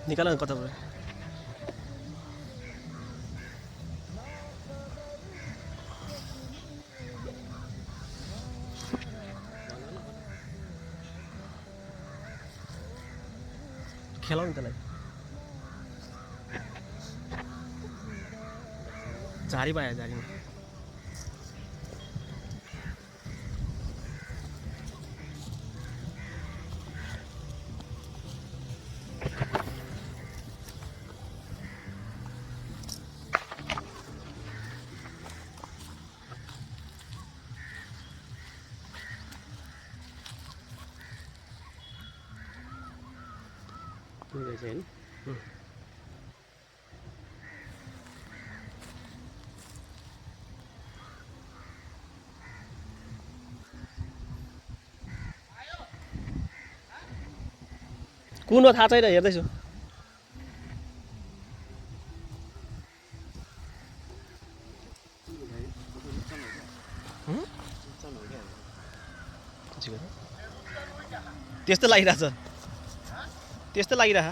निकाल न कता पऱ्यो खेलाउनु त्यसलाई झारी पायो झारीमा कुन हो थाहा छैन हेर्दैछु त्यस्तो लागिरहेछ त्यस्तो लागिरह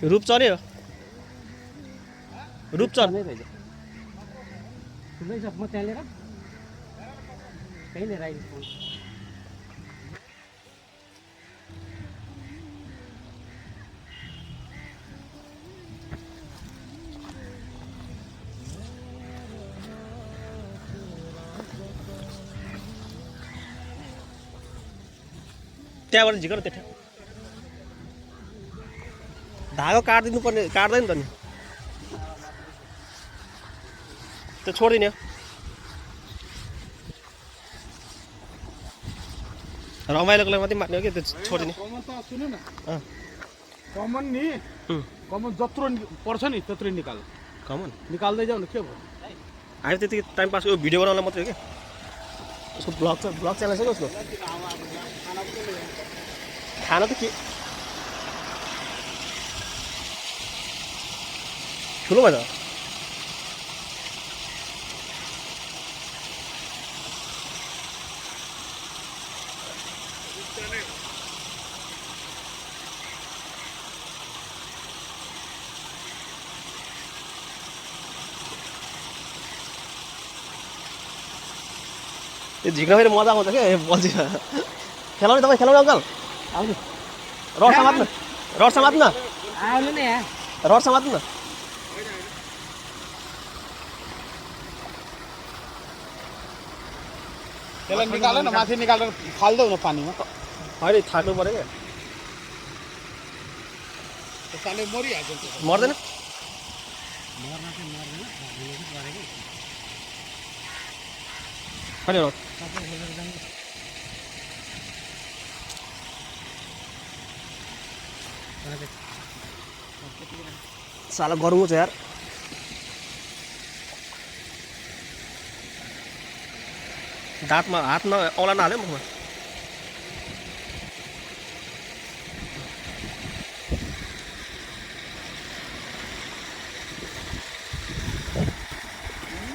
रूपचनै हो रूपचन नै रहेछ ठुलै छ म त्यहाँ लिएर त्यही लिएर आइदिन्छु त्यहाँबाट झिक न त्यो धागो काट्दिनु पर्ने काट्दैन त नि त्यो छोडिदिने रमाइलोको लागि मात्रै मार्ने हो कि त्यो छोडिदिने कमन त सुन्नु न कमन नि कमन जत्रो पर्छ नि त्यत्रो कमन निकाल्दै जाऊ न के भयो हामी त्यति टाइम पास यो भिडियो बनाउन मात्रै हो कि उसको ब्लग च्यानल छ नि उसको खाना त के ठुलो भयो त यो झिक्न फेरि मजा आउँछ क्या बल्छी खेलाउने तपाईँ खेलाउने अङ्कल आउनु रड समात्नु आउनु नि रड समात्नु न त्यसलाई निकाल न माथि निकालेर फाल्देऊ न पानीमा होइन थाक्नु पऱ्यो क्या त्यसले मरिहाल्छ मर्दैन खै रड साला गरौँ छ यार दाँतमा हातमा औला नहाल्यो मुखमा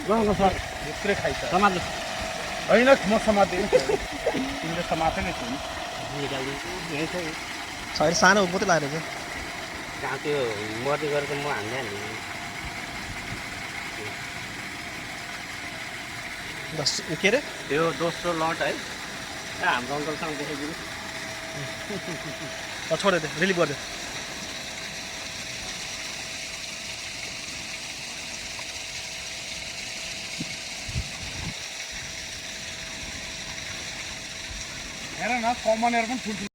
गएको सर भित्रै खाइछ समात्नु होइन म समात्दिनँ तिमीले समाते नै थियौ निकालिदिन्छु यहीँ छ छैन सानो मात्रै लागेको छ कहाँ त्यो मर्ने गरेर म हान्दै दस के अरे त्यो दोस्रो लट है हाम्रो अङ्कलसँग देखाइदिनु छोड्यो त्यो रिलिभ गरिदियो हेर न कमनहरू पनि ठुल्ठुलो